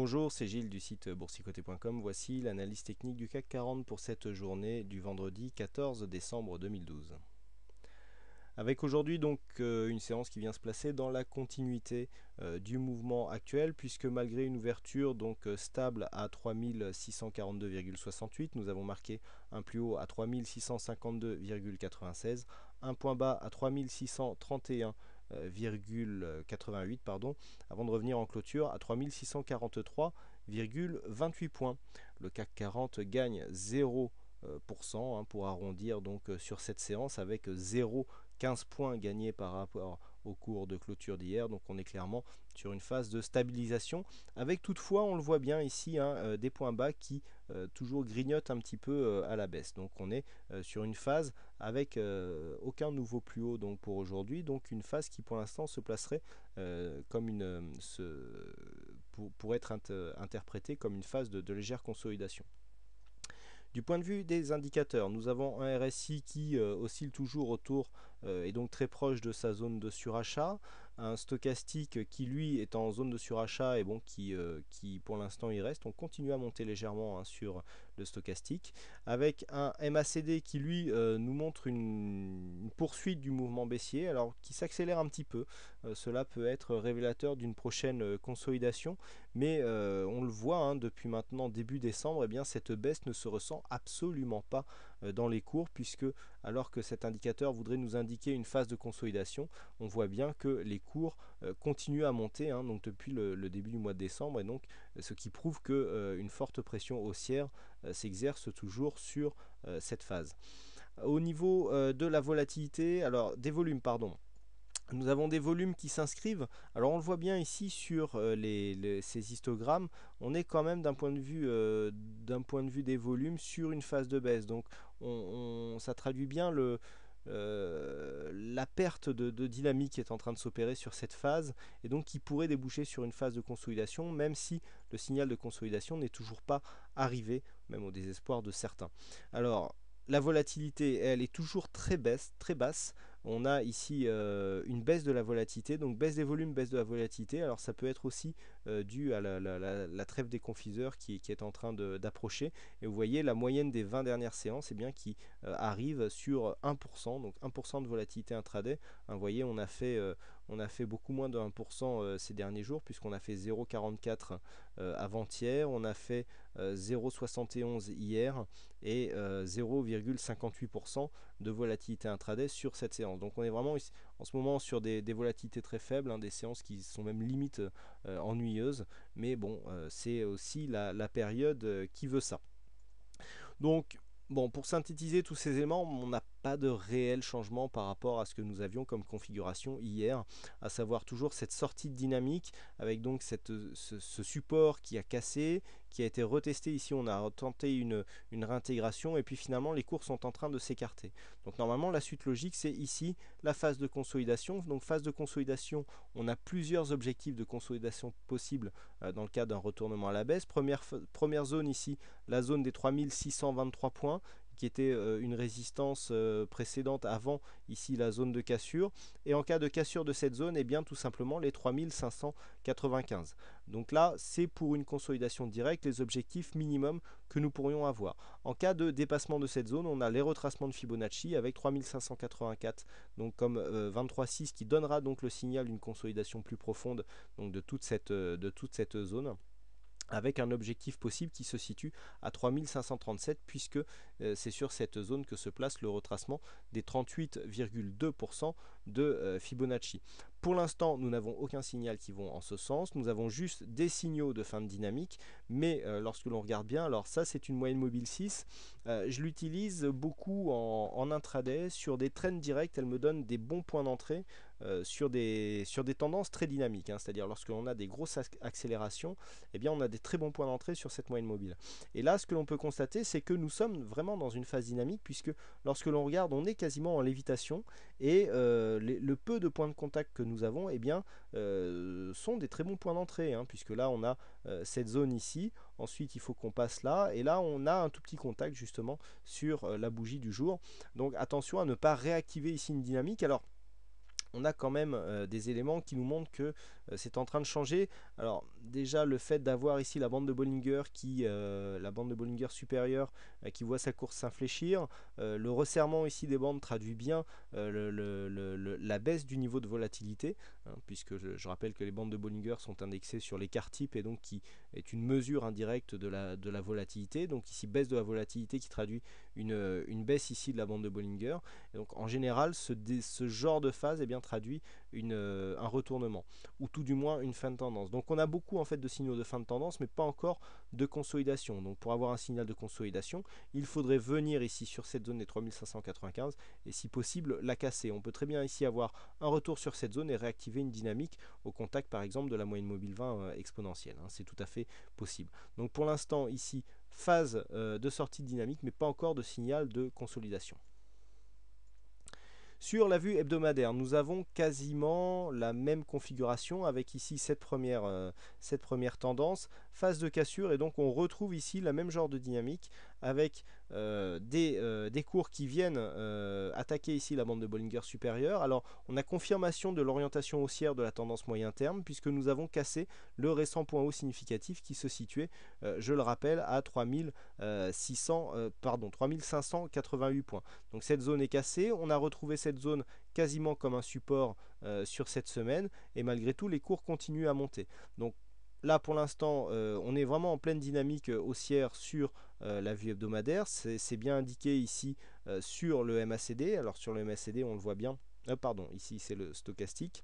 Bonjour, c'est Gilles du site boursicoté.com. Voici l'analyse technique du CAC 40 pour cette journée du vendredi 14 décembre 2012. Avec aujourd'hui donc une séance qui vient se placer dans la continuité du mouvement actuel, puisque malgré une ouverture donc stable à 3642,68, nous avons marqué un plus haut à 3652,96, un point bas à 3631,88 pardon, avant de revenir en clôture à 3643,28 points. Le CAC 40 gagne 0% pour arrondir donc sur cette séance, avec 0,15 points gagnés par rapport au cours de clôture d'hier. Donc on est clairement sur une phase de stabilisation, avec toutefois, on le voit bien ici, des points bas qui toujours grignotent un petit peu à la baisse. Donc on est sur une phase avec aucun nouveau plus haut donc pour aujourd'hui, donc une phase qui pour l'instant se placerait comme pour être interprétée comme une phase de légère consolidation. Du point de vue des indicateurs, nous avons un RSI qui oscille toujours autour et donc très proche de sa zone de surachat, un stochastique qui lui est en zone de surachat et bon, qui pour l'instant y reste. On continue à monter légèrement sur le stochastique, avec un MACD qui lui nous montre une poursuite du mouvement baissier, alors qui s'accélère un petit peu. Cela peut être révélateur d'une prochaine consolidation, mais on le voit depuis maintenant début décembre, bien cette baisse ne se ressent absolument pas dans les cours, puisque alors que cet indicateur voudrait nous indiquer une phase de consolidation, on voit bien que les cours continuent à monter donc depuis le début du mois de décembre, et donc ce qui prouve que une forte pression haussière s'exerce toujours sur cette phase. Au niveau de la volatilité, alors des volumes, pardon. Nous avons des volumes qui s'inscrivent. Alors on le voit bien ici sur ces histogrammes, on est quand même d'un point de vue des volumes sur une phase de baisse. Donc ça traduit bien la perte de dynamique qui est en train de s'opérer sur cette phase, et donc qui pourrait déboucher sur une phase de consolidation, même si le signal de consolidation n'est toujours pas arrivé, même au désespoir de certains. Alors la volatilité, elle, est toujours très basse. On a ici une baisse de la volatilité, donc baisse des volumes, baisse de la volatilité. Alors ça peut être aussi dû à la trêve des confiseurs qui est en train d'approcher. Et vous voyez la moyenne des 20 dernières séances qui arrive sur 1%, donc 1% de volatilité intraday. Vous voyez, on a fait beaucoup moins de 1% ces derniers jours, puisqu'on a fait 0,44 avant-hier, on a fait 0,71 hier et 0,58% de volatilité intraday sur cette séance. Donc on est vraiment en ce moment sur des volatilités très faibles, des séances qui sont même limite ennuyeuses, mais bon, c'est aussi la période qui veut ça. Donc bon, pour synthétiser tous ces éléments, on n'a pas de réel changement par rapport à ce que nous avions comme configuration hier, à savoir toujours cette sortie de dynamique, avec donc ce support qui a cassé, qui a été retesté. Ici on a tenté une réintégration, et puis finalement les cours sont en train de s'écarter. Donc normalement la suite logique, c'est ici la phase de consolidation. Donc phase de consolidation, on a plusieurs objectifs de consolidation possibles dans le cas d'un retournement à la baisse. Première zone ici, la zone des 3623 points, qui était une résistance précédente avant ici la zone de cassure, et en cas de cassure de cette zone, bien tout simplement les 3595. Donc là, c'est pour une consolidation directe les objectifs minimums que nous pourrions avoir. En cas de dépassement de cette zone, on a les retracements de Fibonacci avec 3584, donc comme 23,6, qui donnera donc le signal d'une consolidation plus profonde donc de toute cette zone, avec un objectif possible qui se situe à 3537, puisque c'est sur cette zone que se place le retracement des 38,2% de Fibonacci. Pour l'instant, nous n'avons aucun signal qui vont en ce sens, nous avons juste des signaux de fin de dynamique, mais lorsque l'on regarde bien, alors ça c'est une moyenne mobile 6, je l'utilise beaucoup en intraday, sur des trends directs, elle me donne des bons points d'entrée sur des tendances très dynamiques, c'est-à-dire lorsque l'on a des grosses accélérations, bien on a des très bons points d'entrée sur cette moyenne mobile. Et là, ce que l'on peut constater, c'est que nous sommes vraiment dans une phase dynamique, puisque lorsque l'on regarde, on est quasiment en lévitation, et le peu de points de contact que nous avons sont des très bons points d'entrée, puisque là on a cette zone ici, ensuite il faut qu'on passe là, et là on a un tout petit contact justement sur la bougie du jour. Donc attention à ne pas réactiver ici une dynamique. Alors on a quand même des éléments qui nous montrent que c'est en train de changer. Alors déjà le fait d'avoir ici la bande de Bollinger la bande de Bollinger supérieure qui voit sa course s'infléchir, le resserrement ici des bandes traduit bien la baisse du niveau de volatilité, hein, puisque je rappelle que les bandes de Bollinger sont indexées sur l'écart type et donc qui est une mesure indirecte de la volatilité. Donc ici baisse de la volatilité qui traduit une baisse ici de la bande de Bollinger. Et donc en général ce genre de phase traduit un retournement ou tout du moins une fin de tendance. Donc on a beaucoup en fait de signaux de fin de tendance mais pas encore de consolidation. Donc pour avoir un signal de consolidation, il faudrait venir ici sur cette zone des 3595 et si possible la casser. On peut très bien ici avoir un retour sur cette zone et réactiver une dynamique au contact par exemple de la moyenne mobile 20 exponentielle. Hein, c'est tout à fait possible. Donc pour l'instant ici phase de sortie de dynamique mais pas encore de signal de consolidation. Sur la vue hebdomadaire, nous avons quasiment la même configuration avec ici cette première tendance, phase de cassure, et donc on retrouve ici la même genre de dynamique avec des cours qui viennent attaquer ici la bande de Bollinger supérieure. Alors on a confirmation de l'orientation haussière de la tendance moyen terme puisque nous avons cassé le récent point haut significatif qui se situait, je le rappelle, à 3588 points. Donc cette zone est cassée, on a retrouvé cette zone quasiment comme un support sur cette semaine et malgré tout les cours continuent à monter. Donc là pour l'instant on est vraiment en pleine dynamique haussière sur la vue hebdomadaire, c'est bien indiqué ici sur le MACD. Alors sur le MACD on le voit bien, pardon, ici c'est le stochastique.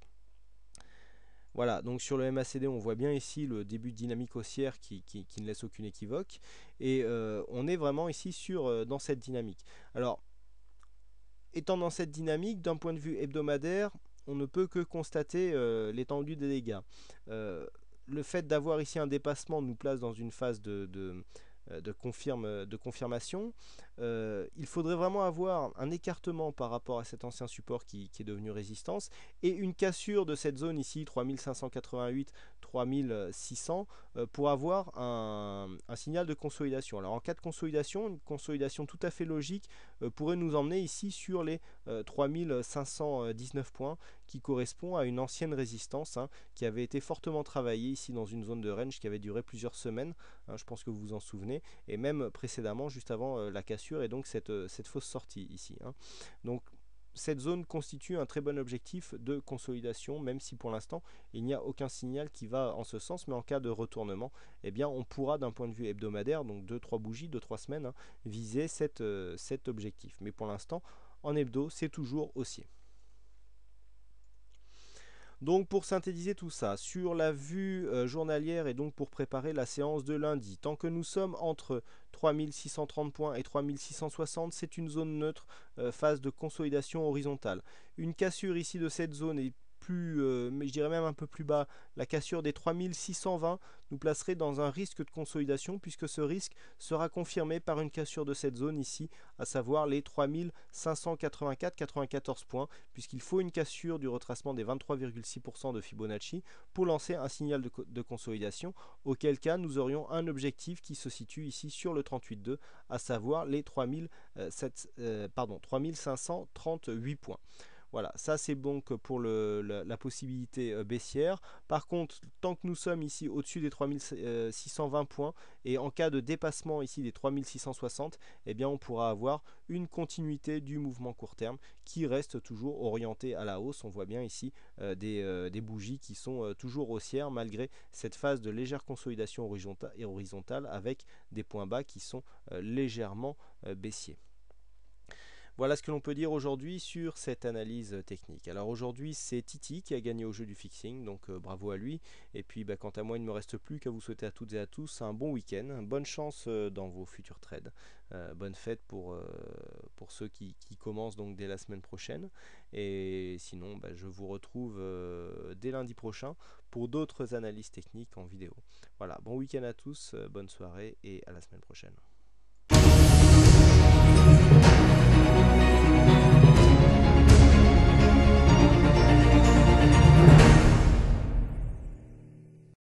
Voilà, donc sur le MACD, on voit bien ici le début de dynamique haussière qui ne laisse aucune équivoque. Et on est vraiment ici dans cette dynamique. Alors, étant dans cette dynamique, d'un point de vue hebdomadaire, on ne peut que constater l'étendue des dégâts. Le fait d'avoir ici un dépassement nous place dans une phase de confirmation. Il faudrait vraiment avoir un écartement par rapport à cet ancien support qui est devenu résistance et une cassure de cette zone ici 3588 3600 pour avoir un signal de consolidation. Alors en cas de consolidation, une consolidation tout à fait logique pourrait nous emmener ici sur les 3519 points qui correspond à une ancienne résistance qui avait été fortement travaillée ici dans une zone de range qui avait duré plusieurs semaines, je pense que vous vous en souvenez, et même précédemment juste avant la cassure et donc cette fausse sortie ici. Donc cette zone constitue un très bon objectif de consolidation, même si pour l'instant il n'y a aucun signal qui va en ce sens, mais en cas de retournement, on pourra d'un point de vue hebdomadaire, donc 2-3 bougies, 2-3 semaines, viser cet objectif. Mais pour l'instant, en hebdo, c'est toujours haussier. Donc pour synthétiser tout ça, sur la vue journalière et donc pour préparer la séance de lundi, tant que nous sommes entre 3630 points et 3660, c'est une zone neutre, phase de consolidation horizontale. Une cassure ici de cette zone est mais je dirais même un peu plus bas, la cassure des 3620 nous placerait dans un risque de consolidation puisque ce risque sera confirmé par une cassure de cette zone ici, à savoir les 3584,94 points, puisqu'il faut une cassure du retracement des 23,6% de Fibonacci pour lancer un signal de consolidation, auquel cas nous aurions un objectif qui se situe ici sur le 38,2, à savoir les 3538 points. Voilà, ça c'est donc pour la possibilité baissière. Par contre, tant que nous sommes ici au-dessus des 3620 points et en cas de dépassement ici des 3660, on pourra avoir une continuité du mouvement court terme qui reste toujours orienté à la hausse. On voit bien ici des bougies qui sont toujours haussières malgré cette phase de légère consolidation horizontale avec des points bas qui sont légèrement baissiers. Voilà ce que l'on peut dire aujourd'hui sur cette analyse technique. Alors aujourd'hui c'est Titi qui a gagné au jeu du fixing, donc bravo à lui. Et puis quant à moi il ne me reste plus qu'à vous souhaiter à toutes et à tous un bon week-end, bonne chance dans vos futurs trades, bonne fête pour ceux qui commencent donc dès la semaine prochaine. Et sinon je vous retrouve dès lundi prochain pour d'autres analyses techniques en vidéo. Voilà, bon week-end à tous, bonne soirée et à la semaine prochaine.